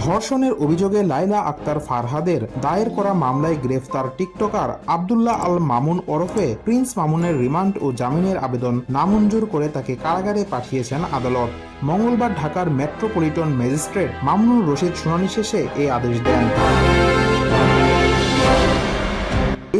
ধর্ষণের অভিযোগে লাইলা আক্তার ফারহাদের দায়ের করা মামলায় গ্রেফতার টিকটকার আব্দুল্লাহ আল মামুন ওরফে প্রিন্স মামুনের রিমান্ড ও জামিনের আবেদন নামঞ্জুর করে তাকে কারাগারে পাঠিয়েছেন আদালত। মঙ্গলবার ঢাকার মেট্রোপলিটন ম্যাজিস্ট্রেট মামুনুর রশিদ শুনানি শেষে এই আদেশ দেন।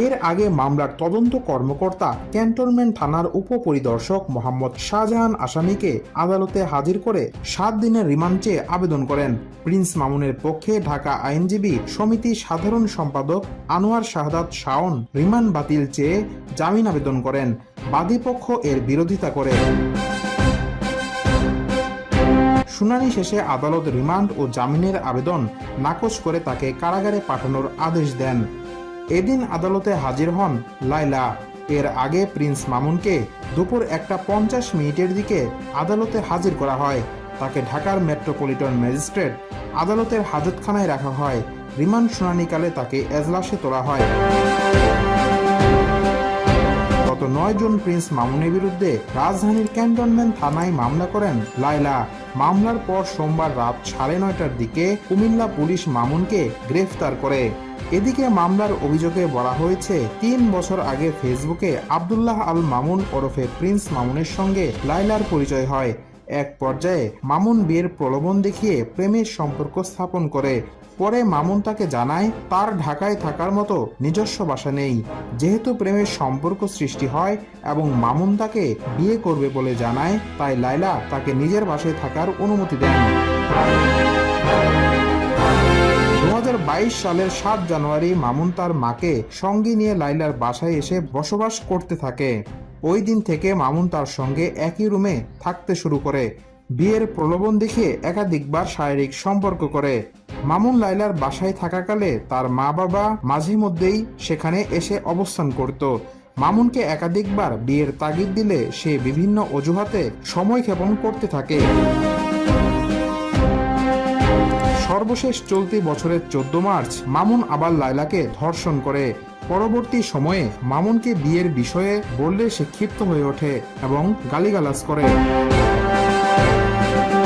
এর আগে মামলার তদন্ত কর্মকর্তা ক্যান্টনমেন্ট থানার উপপরিদর্শক মোহাম্মদ শাহজাহান আসামিকে আদালতে হাজির করে 7 দিনের রিমান্ড চেয়ে আবেদন করেন। প্রিন্স মামুনের পক্ষে ঢাকা আইনজীবী সমিতি সাধারণ সম্পাদক আনোয়ার শাহাদাত শাওন রিমান্ড বাতিল চেয়ে জামিন আবেদন করেন। বাদীপক্ষ এর বিরোধিতা করে। শুনানি শেষে আদালত রিমান্ড ও জামিনের আবেদন নাকচ করে তাকে কারাগারে পাঠানোর আদেশ দেন। এদিন আদালতে হাজির হন লাইলা। এর আগে প্রিন্স মামুনকে দুপুর 1:50 দিকে আদালতে হাজির করা হয়। তাকে ঢাকার মেট্রোপলিটন ম্যাজিস্ট্রেট আদালতের হাজতখানায় রাখা হয়। রিমান্ড শুনানিকালে তাকে এজলাসে তোলা হয়। গত 9 জুন প্রিন্স মামুনের বিরুদ্ধে রাজধানীর ক্যান্টনমেন্ট থানায় মামলা করেন লাইলা। মামলার পর সোমবার রাত 9:30টার দিকে কুমিল্লা পুলিশ মামুনকে গ্রেফতার করে। এদিকে মামলার অভিযোগে বলা হয়েছে 3 বছর আগে ফেসবুকে আব্দুল্লাহ আল মামুন ওরফে প্রিন্স মামুনের সঙ্গে লাইলার পরিচয় হয়। এক পর্যায়ে মামুন বিয়ের প্রলোভন দেখিয়ে প্রেমের সম্পর্ক স্থাপন করে। পরে মামুন তাকে জানায় তার ঢাকায় থাকার মতো নিজস্ব বাসা নেই। যেহেতু প্রেমের সম্পর্ক সৃষ্টি হয় এবং মামুন তাকে বিয়ে করবে বলে জানায়, তাই লাইলা তাকে নিজের বাসায় থাকার অনুমতি দেন। 2022 সালের 7 জানুয়ারি মামুন তার মাকে সঙ্গে নিয়ে লাইলার বাসায় এসে বসবাস করতে থাকে। ওই দিন থেকে মামুন তার সঙ্গে একই রুমে থাকতে শুরু করে। বিয়ের প্রলোভন দেখিয়ে একাধিকবার শারীরিক সম্পর্ক করে। মামুন লাইলার বাসায় থাকাকালে তার মা বাবা মাঝে মধ্যেই সেখানে এসে অবস্থান করত। মামুনকে একাধিকবার বিয়ের তাগিদ দিলে সে বিভিন্ন অজুহাতে সময় ক্ষেপণ করতে থাকে। সর্বশেষ চলতি বছরের 14 মার্চ মামুন আবার লাইলাকে ধর্ষণ করে। পরবর্তী সময়ে মামুনকে বিয়ের বিষয়ে বললে সে ক্ষিপ্ত হয়ে ওঠে এবং গালিগালাজ করে।